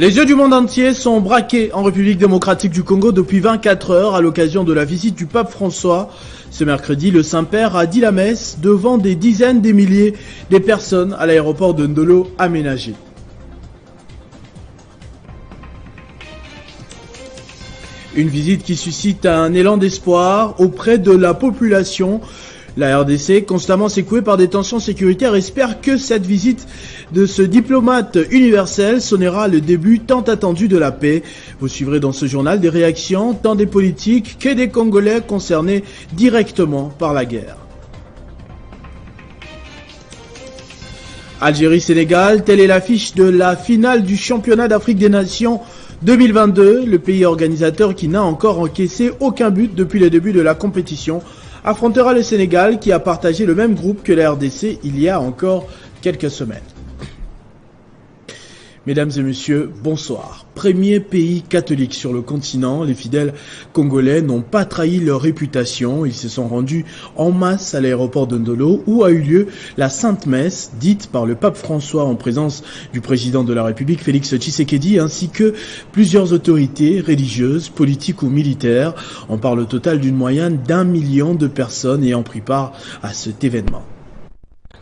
Les yeux du monde entier sont braqués en République démocratique du Congo depuis 24 heures à l'occasion de la visite du pape François. Ce mercredi, le Saint-Père a dit la messe devant des dizaines de milliers de personnes à l'aéroport de Ndolo aménagé. Une visite qui suscite un élan d'espoir auprès de la population. La RDC, constamment secouée par des tensions sécuritaires, espère que cette visite de ce diplomate universel sonnera le début tant attendu de la paix. Vous suivrez dans ce journal des réactions tant des politiques que des Congolais concernés directement par la guerre. Algérie-Sénégal, telle est l'affiche de la finale du championnat d'Afrique des Nations 2022. Le pays organisateur qui n'a encore encaissé aucun but depuis le début de la compétition affrontera le Sénégal qui a partagé le même groupe que la RDC il y a encore quelques semaines. Mesdames et messieurs, bonsoir. Premier pays catholique sur le continent, les fidèles congolais n'ont pas trahi leur réputation. Ils se sont rendus en masse à l'aéroport de Ndolo où a eu lieu la Sainte Messe dite par le pape François en présence du président de la République Félix Tshisekedi ainsi que plusieurs autorités religieuses, politiques ou militaires. On parle au total d'une moyenne d'1 million de personnes ayant pris part à cet événement.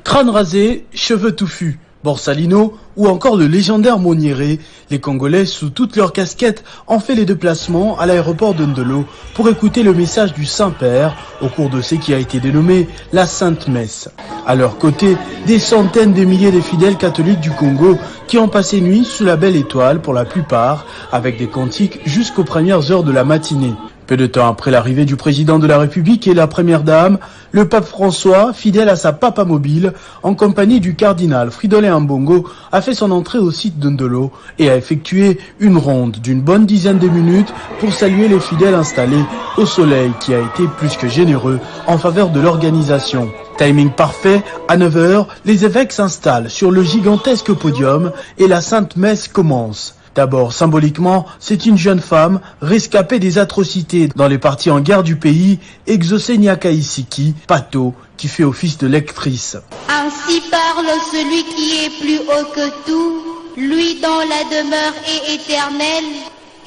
Crâne rasé, cheveux touffus, Borsalino ou encore le légendaire Monieré, les Congolais sous toutes leurs casquettes ont fait les déplacements à l'aéroport de Ndolo pour écouter le message du Saint-Père au cours de ce qui a été dénommé la Sainte Messe. À leur côté, des centaines de milliers de fidèles catholiques du Congo qui ont passé nuit sous la belle étoile pour la plupart avec des cantiques jusqu'aux premières heures de la matinée. Peu de temps après l'arrivée du président de la République et la première dame, le pape François, fidèle à sa papa mobile, en compagnie du cardinal Fridolin Ambongo, a fait son entrée au site de Ndolo et a effectué une ronde d'une bonne dizaine de minutes pour saluer les fidèles installés au soleil qui a été plus que généreux en faveur de l'organisation. Timing parfait, à 9h, les évêques s'installent sur le gigantesque podium et la Sainte Messe commence. D'abord, symboliquement, c'est une jeune femme rescapée des atrocités dans les parties en guerre du pays, Exocénia Kaïsiki, Pato, qui fait office de lectrice. Ainsi parle celui qui est plus haut que tout, lui dont la demeure est éternelle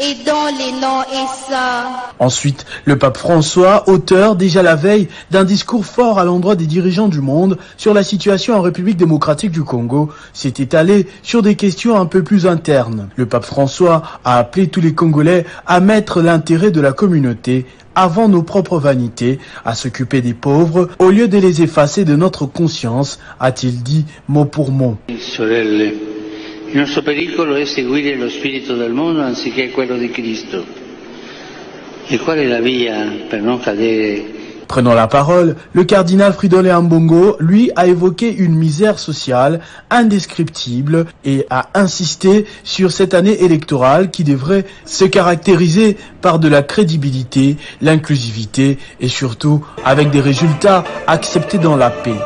et dont les noms est saint. Ensuite, le pape François, auteur déjà la veille d'un discours fort à l'endroit des dirigeants du monde sur la situation en République démocratique du Congo, s'est étalé sur des questions un peu plus internes. Le pape François a appelé tous les Congolais à mettre l'intérêt de la communauté avant nos propres vanités, à s'occuper des pauvres au lieu de les effacer de notre conscience, a-t-il dit mot pour mot. Il nostro pericolo è seguire lo spirito del mondo anziché quello di Cristo. E qual è la via per non cadere? Prenant la parole, le cardinal Fridolin Ambongo, lui, a évoqué une misère sociale indescriptible et a insisté sur cette année électorale qui devrait se caractériser par de la crédibilité, l'inclusivité et surtout avec des résultats acceptés dans la paix.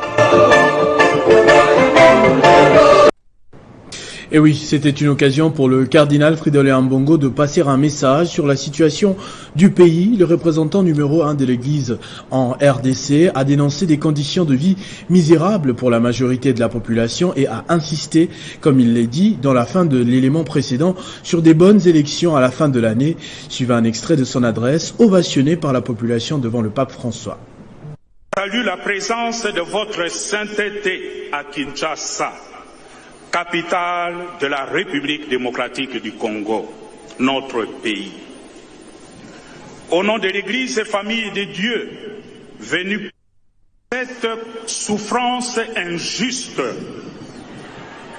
Et oui, c'était une occasion pour le cardinal Fridolin Ambongo de passer un message sur la situation du pays. Le représentant numéro 1 de l'Église en RDC a dénoncé des conditions de vie misérables pour la majorité de la population et a insisté, comme il l'a dit dans la fin de l'élément précédent, sur des bonnes élections à la fin de l'année. Suivant un extrait de son adresse, ovationné par la population devant le pape François. Salue la présence de votre sainteté à Kinshasa, capitale de la République démocratique du Congo, notre pays. Au nom de l'Église et famille de Dieu, venue cette souffrance injuste,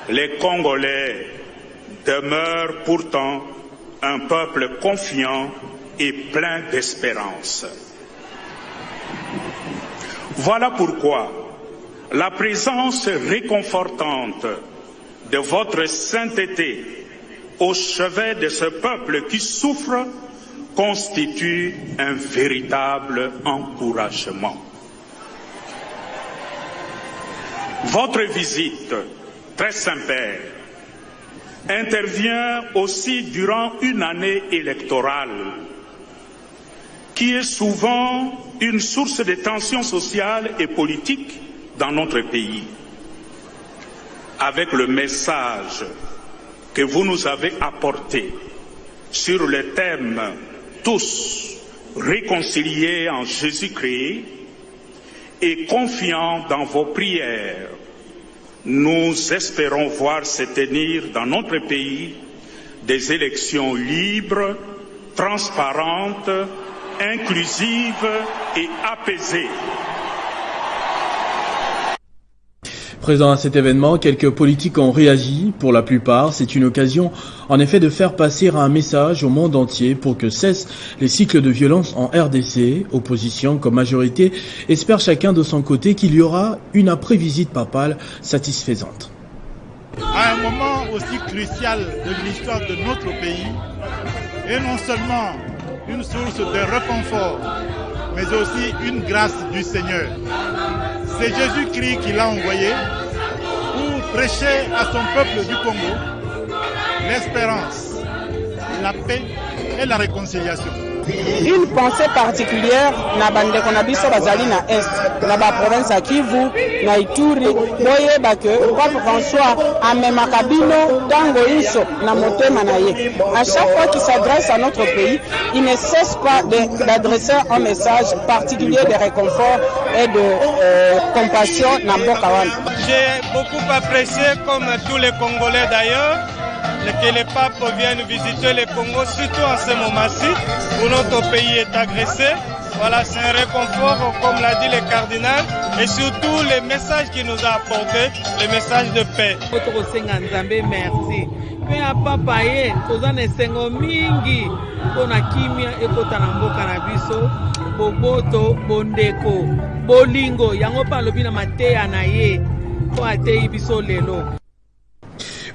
les Congolais demeurent pourtant un peuple confiant et plein d'espérance. Voilà pourquoi la présence réconfortante de votre sainteté au chevet de ce peuple qui souffre constitue un véritable encouragement. Votre visite, très Saint-Père, intervient aussi durant une année électorale qui est souvent une source de tensions sociales et politiques dans notre pays. Avec le message que vous nous avez apporté sur le thème « Tous réconciliés en Jésus-Christ » et confiants dans vos prières, nous espérons voir se tenir dans notre pays des élections libres, transparentes, inclusives et apaisées. Présent à cet événement, quelques politiques ont réagi. Pour la plupart, c'est une occasion en effet de faire passer un message au monde entier pour que cessent les cycles de violence en RDC. Opposition comme majorité espère chacun de son côté qu'il y aura une après-visite papale satisfaisante. À un moment aussi crucial de l'histoire de notre pays, et non seulement une source de réconfort, mais aussi une grâce du Seigneur. C'est Jésus-Christ qui l'a envoyé pour prêcher à son peuple du Congo l'espérance, la paix et la réconciliation. Une pensée particulière na bande qu'on a biso bazali na est na ba province ya Kivu na Ituri boye ba que Pape François amema kabino tango inso na motema na ye. À chaque fois qu'il s'adresse à notre pays, il ne cesse pas d'adresser un message particulier de réconfort et de compassion na mboka wana. J'ai beaucoup apprécié, comme tous les Congolais d'ailleurs, que les papes viennent visiter le Congo, surtout en ce moment-ci, où notre pays est agressé. Voilà, c'est un réconfort, comme l'a dit le cardinal, et surtout le message qu'il nous a apporté, le message de paix. Merci. Pe papa ye tozana esengo mingi pona kimia ekota na mboka na biso boboto bondeko bolingo yango pa lobi na mateya na ye po atei biso lelo.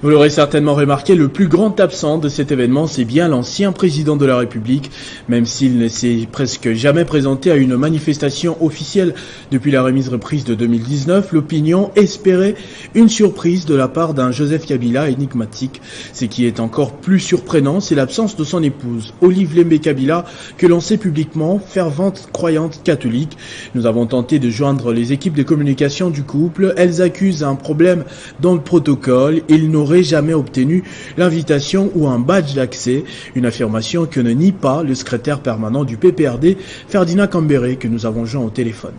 Vous l'aurez certainement remarqué, le plus grand absent de cet événement, c'est bien l'ancien président de la République. Même s'il ne s'est presque jamais présenté à une manifestation officielle depuis la remise reprise de 2019, l'opinion espérait une surprise de la part d'un Joseph Kabila énigmatique. Ce qui est encore plus surprenant, c'est l'absence de son épouse, Olive Lembe Kabila, que l'on sait publiquement fervente croyante catholique. Nous avons tenté de joindre les équipes de communication du couple. Elles accusent un problème dans le protocole. Ils n'auraient jamais obtenu l'invitation ou un badge d'accès, une affirmation que ne nie pas le secrétaire permanent du PPRD, Ferdinand Kambere, que nous avons joint au téléphone.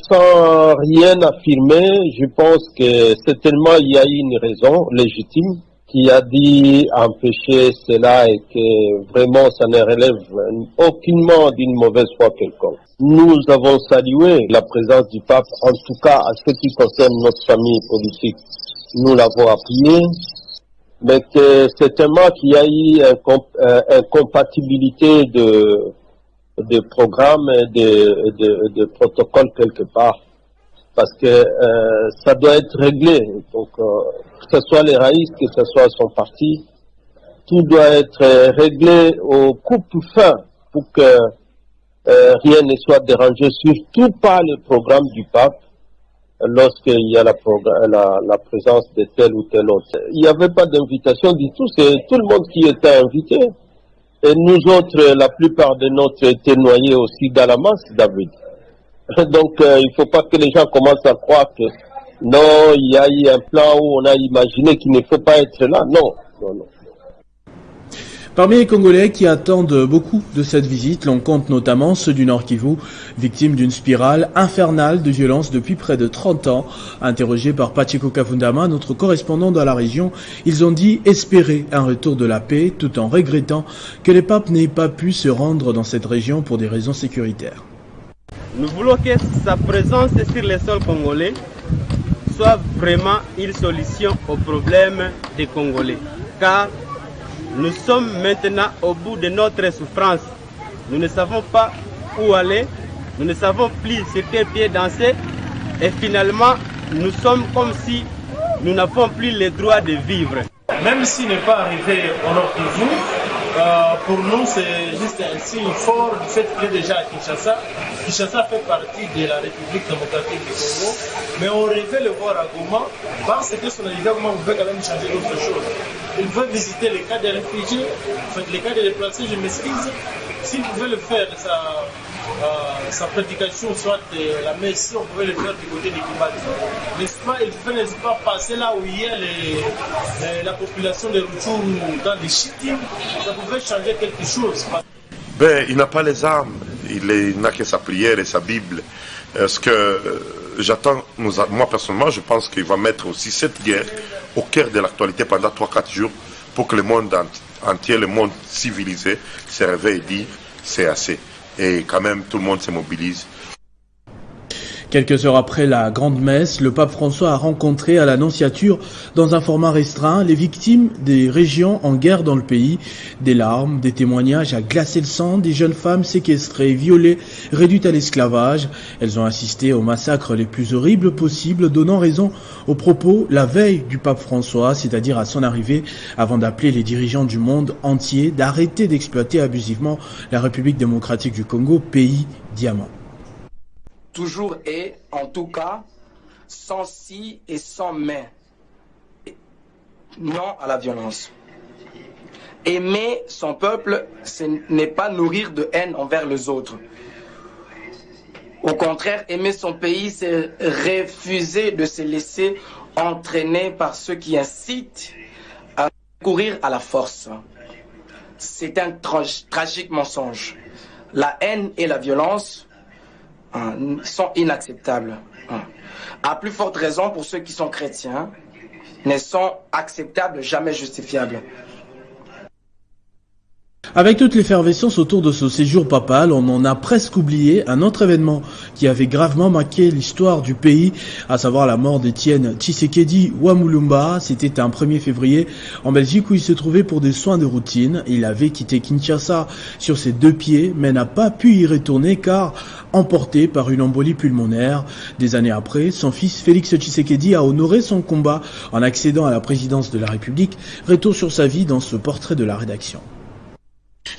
Sans rien affirmer, je pense que certainement il y a une raison légitime qui a dit empêcher cela et que vraiment ça ne relève aucunement d'une mauvaise foi quelconque. Nous avons salué la présence du pape, en tout cas à ce qui concerne notre famille politique. Nous l'avons appuyé, mais que certainement qu'il y a eu une compatibilité de programmes et de protocoles quelque part, parce que ça doit être réglé. Donc, que ce soit les raïs, que ce soit son parti, tout doit être réglé au coupe fin pour que rien ne soit dérangé, surtout pas le programme du pape. Lorsqu'il y a la présence de tel ou tel autre. Il n'y avait pas d'invitation du tout, c'est tout le monde qui était invité. Et nous autres, la plupart de nôtres étaient noyés aussi dans la masse, David. Donc il ne faut pas que les gens commencent à croire que non, il y a eu un plan où on a imaginé qu'il ne faut pas être là. Non, non, non. Parmi les Congolais qui attendent beaucoup de cette visite, l'on compte notamment ceux du Nord Kivu, victimes d'une spirale infernale de violence depuis près de 30 ans. Interrogés par Pacheko Kafundama, notre correspondant dans la région, ils ont dit espérer un retour de la paix tout en regrettant que les papes n'aient pas pu se rendre dans cette région pour des raisons sécuritaires. Nous voulons que sa présence sur le sol congolais soit vraiment une solution au problème des Congolais. Car nous sommes maintenant au bout de notre souffrance. Nous ne savons pas où aller, nous ne savons plus sur quel pied danser et finalement nous sommes comme si nous n'avons plus le droit de vivre. Même s'il n'est pas arrivé au Nord Kivu, pour nous c'est juste un signe fort du fait qu'il est déjà à Kinshasa. Kinshasa fait partie de la République démocratique du Congo, mais on rêvait le voir à Goma parce que son arrivée à Goma veut quand même changer d'autres choses. Il veut visiter les cas des réfugiés, les cas des déplacés, je m'excuse, S'il pouvait le faire, sa prédication, soit la messe, on pouvait le faire du côté des Kibali. N'est-ce pas, il pouvait n'est-ce pas passer là où il y a la population de Rutshuru dans les Chitim, ça pouvait changer quelque chose. Ben, il n'a pas les armes, il n'a que sa prière et sa Bible. Ce que j'attends, moi personnellement, je pense qu'il va mettre aussi cette guerre au cœur de l'actualité pendant 3-4 jours pour que le monde entier, le monde civilisé, se réveille et dit c'est assez. Et quand même, tout le monde se mobilise. Quelques heures après la grande messe, le pape François a rencontré à l'Annonciature, dans un format restreint, les victimes des régions en guerre dans le pays. Des larmes, des témoignages à glacer le sang, des jeunes femmes séquestrées, violées, réduites à l'esclavage. Elles ont assisté aux massacres les plus horribles possibles, donnant raison aux propos la veille du pape François, c'est-à-dire à son arrivée, avant d'appeler les dirigeants du monde entier d'arrêter d'exploiter abusivement la République démocratique du Congo, pays diamant. Toujours et, en tout cas, sans si et sans mais. Non à la violence. Aimer son peuple, ce n'est pas nourrir de haine envers les autres. Au contraire, aimer son pays, c'est refuser de se laisser entraîner par ceux qui incitent à courir à la force. C'est un tragique mensonge. La haine et la violence sont inacceptables. À plus forte raison pour ceux qui sont chrétiens, ne sont acceptables, jamais justifiables. Avec toute l'effervescence autour de ce séjour papal, on en a presque oublié un autre événement qui avait gravement marqué l'histoire du pays, à savoir la mort d'Étienne Tshisekedi Wamulumba. C'était un 1er février en Belgique où il se trouvait pour des soins de routine. Il avait quitté Kinshasa sur ses 2 pieds, mais n'a pas pu y retourner car emporté par une embolie pulmonaire. Des années après, son fils Félix Tshisekedi a honoré son combat en accédant à la présidence de la République. Retour sur sa vie dans ce portrait de la rédaction.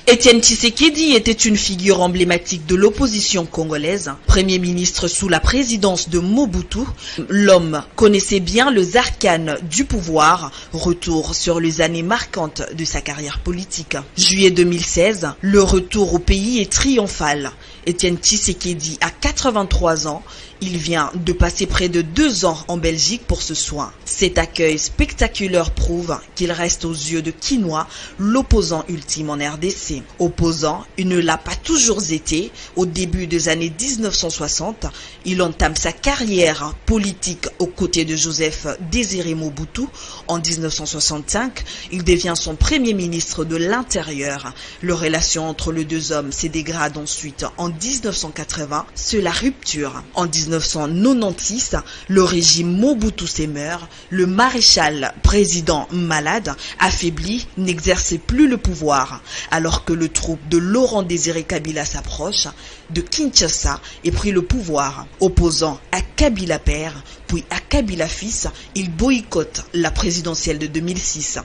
Étienne Tshisekedi était une figure emblématique de l'opposition congolaise, Premier ministre sous la présidence de Mobutu. L'homme connaissait bien les arcanes du pouvoir, retour sur les années marquantes de sa carrière politique. Juillet 2016, le retour au pays est triomphal. Étienne Tshisekedi a 83 ans. Il vient de passer près de 2 ans en Belgique pour ce soin. Cet accueil spectaculaire prouve qu'il reste aux yeux de Kinois l'opposant ultime en RDC. Opposant, il ne l'a pas toujours été. Au début des années 1960, il entame sa carrière politique aux côtés de Joseph Désiré Mobutu. En 1965, il devient son premier ministre de l'Intérieur. Les relations entre les deux hommes se dégradent ensuite en 1980, c'est la rupture. En 1996, le régime Mobutu s'émeurt, le maréchal président malade, affaibli, n'exerçait plus le pouvoir, alors que le troupe de Laurent Désiré Kabila s'approche de Kinshasa et prit le pouvoir. Opposant à Kabila père, puis à Kabila fils, il boycotte la présidentielle de 2006.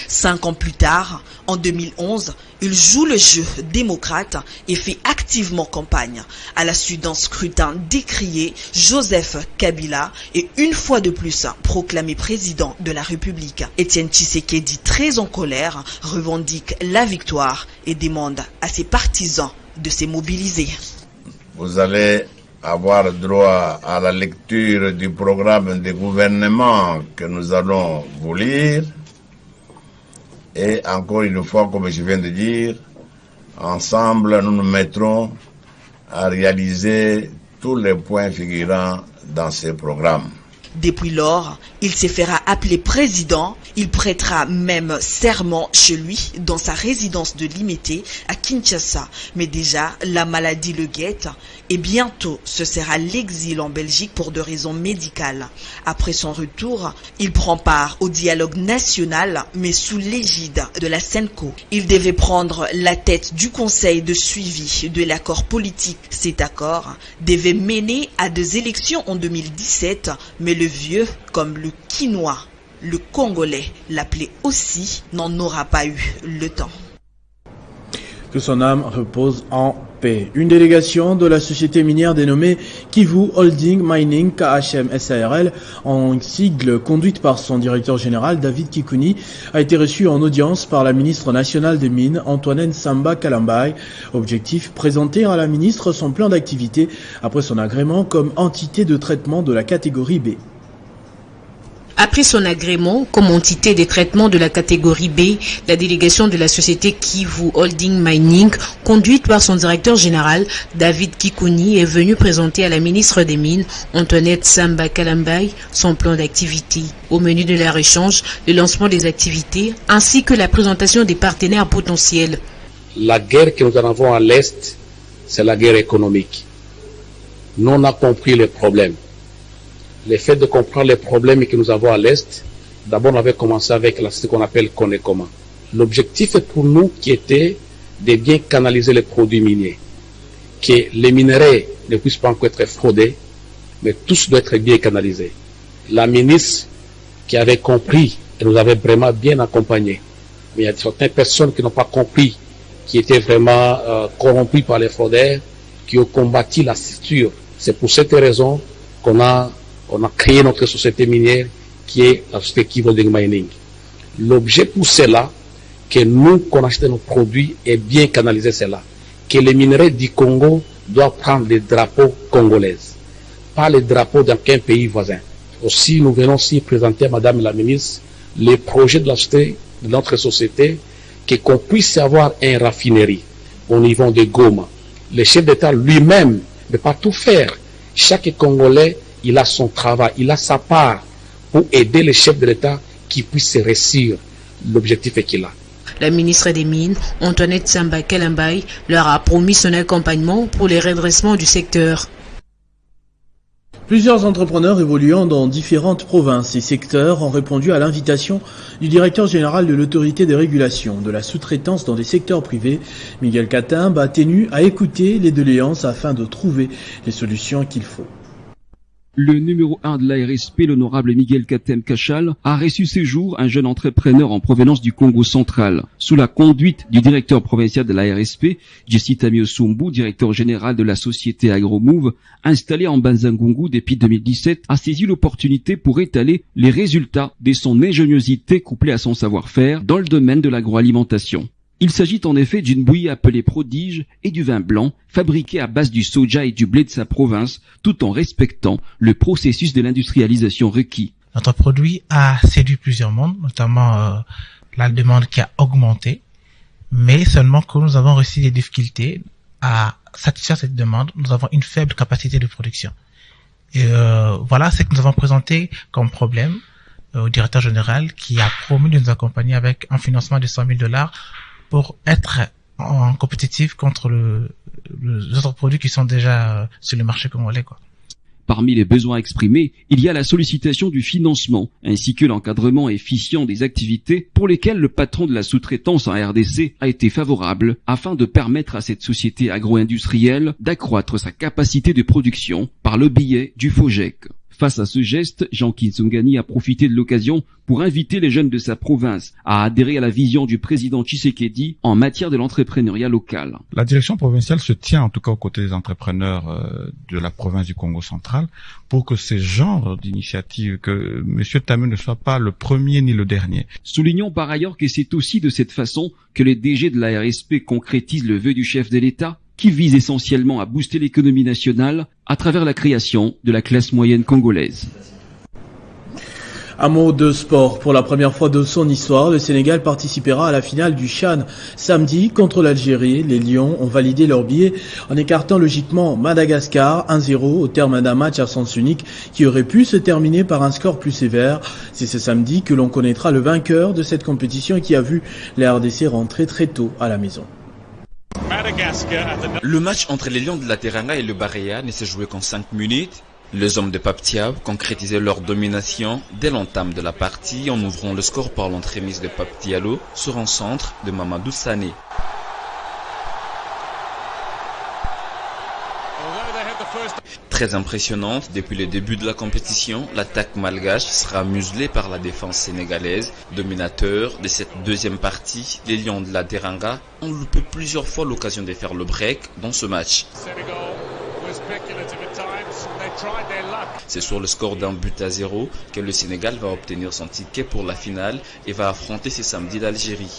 5 ans plus tard, en 2011, il joue le jeu démocrate et fait activement campagne. À la suite d'un scrutin décrié, Joseph Kabila est une fois de plus proclamé président de la République. Étienne Tshisekedi, très en colère, revendique la victoire et demande à ses partisans de se mobiliser. Vous allez avoir droit à la lecture du programme de gouvernement que nous allons vous lire. Et encore une fois, comme je viens de dire, ensemble, nous nous mettrons à réaliser tous les points figurant dans ces programmes. Depuis lors, il se fera appeler président. Il prêtera même serment chez lui dans sa résidence de Limité à Kinshasa. Mais déjà, la maladie le guette et bientôt ce sera l'exil en Belgique pour des raisons médicales. Après son retour, il prend part au dialogue national mais sous l'égide de la SENCO. Il devait prendre la tête du conseil de suivi de l'accord politique. Cet accord devait mener à des élections en 2017, mais le vieux comme le Kinois, le Congolais l'appelait aussi, n'en aura pas eu le temps. Que son âme repose en paix. Une délégation de la société minière dénommée Kivu Holding Mining KHM SARL, en sigle conduite par son directeur général David Kikouni, a été reçue en audience par la ministre nationale des Mines Antoinette Samba Kalambai. Objectif, présenter à la ministre son plan d'activité après son agrément comme entité de traitement de la catégorie B. Après son agrément comme entité des traitements de la catégorie B, la délégation de la société Kivu Holding Mining, conduite par son directeur général David Kikouni, est venue présenter à la ministre des Mines Antoinette Samba Kalambai son plan d'activité. Au menu de leur échange, le lancement des activités ainsi que la présentation des partenaires potentiels. La guerre que nous en avons à l'Est, c'est la guerre économique. Nous, on a compris les problèmes. Le fait de comprendre les problèmes que nous avons à l'Est, d'abord on avait commencé avec ce qu'on appelle Konekoma. L'objectif pour nous qui était de bien canaliser les produits miniers, que les minerais ne puissent pas encore être fraudés, mais tous doivent être bien canalisés. La ministre qui avait compris et nous avait vraiment bien accompagnés, mais il y a certaines personnes qui n'ont pas compris, qui étaient vraiment corrompues par les fraudeurs, qui ont combattu la structure. C'est pour cette raison qu'on a créé notre société minière qui est la société Kivu Holding Mining. L'objet pour cela, que nous, qu'on achète nos produits, est bien canaliser cela. Que les minerais du Congo doivent prendre des drapeaux congolais, pas les drapeaux d'aucun pays voisin. Aussi, nous venons aussi présenter à Madame la ministre les projets de notre société, qu'on puisse avoir une raffinerie au niveau de Goma. Le chef d'État lui-même ne peut pas tout faire. Chaque Congolais, il a son travail, il a sa part pour aider les chefs de l'État qui puissent réussir l'objectif qu'il a. La ministre des Mines, Antoinette Samba Kalambai, leur a promis son accompagnement pour les redressements du secteur. Plusieurs entrepreneurs évoluant dans différentes provinces et secteurs ont répondu à l'invitation du directeur général de l'autorité de régulation de la sous-traitance dans les secteurs privés, Miguel Katimbe, a tenu à écouter les doléances afin de trouver les solutions qu'il faut. Le numéro 1 de l'ARSP, l'honorable Miguel Katimbe Kachal, a reçu ce jour un jeune entrepreneur en provenance du Congo central. Sous la conduite du directeur provincial de l'ARSP, Jesse Tamiosumbu, directeur général de la société AgroMove, installé en Banzangungu depuis 2017, a saisi l'opportunité pour étaler les résultats de son ingéniosité couplée à son savoir-faire dans le domaine de l'agroalimentation. Il s'agit en effet d'une bouillie appelée Prodige et du vin blanc, fabriqué à base du soja et du blé de sa province, tout en respectant le processus de l'industrialisation requis. Notre produit a séduit plusieurs mondes, notamment la demande qui a augmenté, mais seulement que nous avons reçu des difficultés à satisfaire cette demande. Nous avons une faible capacité de production. Et voilà ce que nous avons présenté comme problème au directeur général qui a promis de nous accompagner avec un financement de $100,000 pour être en compétitif contre les autres produits qui sont déjà sur le marché congolais, quoi. Parmi les besoins exprimés, il y a la sollicitation du financement, ainsi que l'encadrement efficient des activités pour lesquelles le patron de la sous-traitance en RDC a été favorable, afin de permettre à cette société agro-industrielle d'accroître sa capacité de production par le biais du FOGEC. Face à ce geste, Jean Kinzongani a profité de l'occasion pour inviter les jeunes de sa province à adhérer à la vision du président Tshisekedi en matière de l'entrepreneuriat local. La direction provinciale se tient en tout cas aux côtés des entrepreneurs de la province du Congo central pour que ces genres d'initiatives, que M. Tamu ne soit pas le premier ni le dernier. Soulignons par ailleurs que c'est aussi de cette façon que les DG de la RSP concrétisent le vœu du chef de l'État, qui vise essentiellement à booster l'économie nationale à travers la création de la classe moyenne congolaise. Un mot de sport. Pour la première fois de son histoire, le Sénégal participera à la finale du CHAN samedi contre l'Algérie. Les Lions ont validé leur billet en écartant logiquement Madagascar 1-0 au terme d'un match à sens unique qui aurait pu se terminer par un score plus sévère. C'est ce samedi que l'on connaîtra le vainqueur de cette compétition et qui a vu la RDC rentrer très tôt à la maison. Le match entre les Lions de la Teranga et le Baréa ne s'est joué qu'en 5 minutes. Les hommes de Pape Thiaw concrétisaient leur domination dès l'entame de la partie en ouvrant le score par l'entremise de Pape Diallo sur un centre de Mamadou Sané. Très impressionnante, depuis le début de la compétition, l'attaque malgache sera muselée par la défense sénégalaise. Dominateur de cette deuxième partie, les Lions de la Teranga ont loupé plusieurs fois l'occasion de faire le break dans ce match. C'est sur le score d'1-0 que le Sénégal va obtenir son ticket pour la finale et va affronter ce samedi l'Algérie.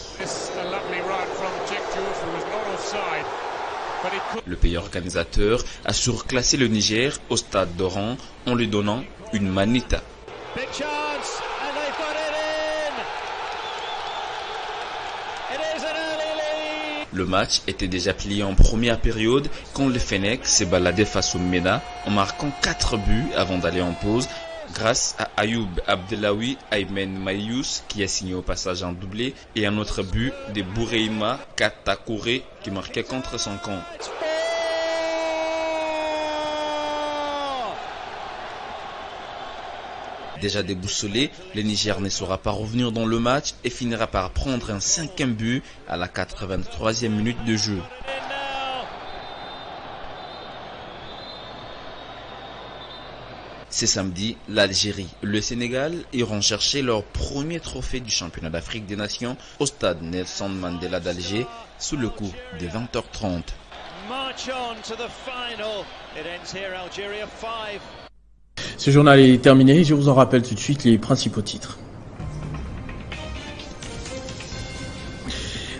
Le pays organisateur a surclassé le Niger au stade d'Oran en lui donnant une manita. Le match était déjà plié en première période quand le Fennec s'est baladé face au MENA en marquant 4 buts avant d'aller en pause grâce à Ayoub Abdelawi Aymen Mayous qui a signé au passage un doublé et un autre but de Boureima Katakure qui marquait contre son camp. Déjà déboussolé, le Niger ne saura pas revenir dans le match et finira par prendre un 5e but à la 83e minute de jeu. C'est samedi, l'Algérie et le Sénégal iront chercher leur premier trophée du championnat d'Afrique des Nations au stade Nelson Mandela d'Alger sous le coup des 20h30. Ce journal est terminé, je vous en rappelle tout de suite les principaux titres.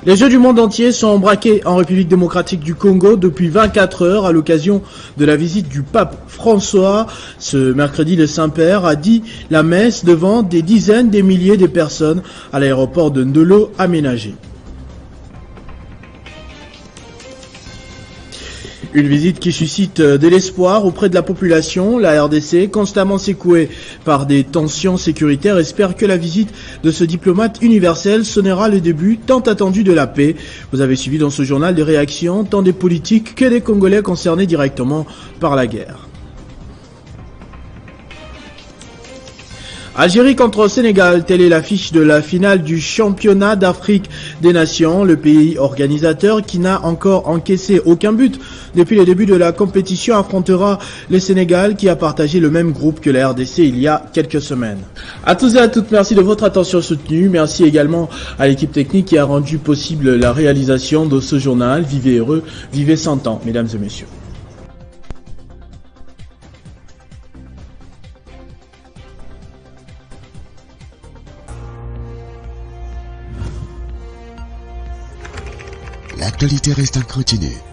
Les Jeux du monde entier sont braqués en République démocratique du Congo depuis 24 heures à l'occasion de la visite du pape François. Ce mercredi, le Saint-Père a dit la messe devant des dizaines de milliers de personnes à l'aéroport de Ndolo aménagé. Une visite qui suscite de l'espoir auprès de la population. La RDC, constamment secouée par des tensions sécuritaires, espère que la visite de ce diplomate universel sonnera le début tant attendu de la paix. Vous avez suivi dans ce journal des réactions tant des politiques que des Congolais concernés directement par la guerre. Algérie contre Sénégal, telle est l'affiche de la finale du championnat d'Afrique des Nations. Le pays organisateur qui n'a encore encaissé aucun but depuis le début de la compétition affrontera le Sénégal qui a partagé le même groupe que la RDC il y a quelques semaines. À tous et à toutes, merci de votre attention soutenue. Merci également à l'équipe technique qui a rendu possible la réalisation de ce journal. Vivez heureux, vivez 100 ans, mesdames et messieurs. L'actualité reste inconnue.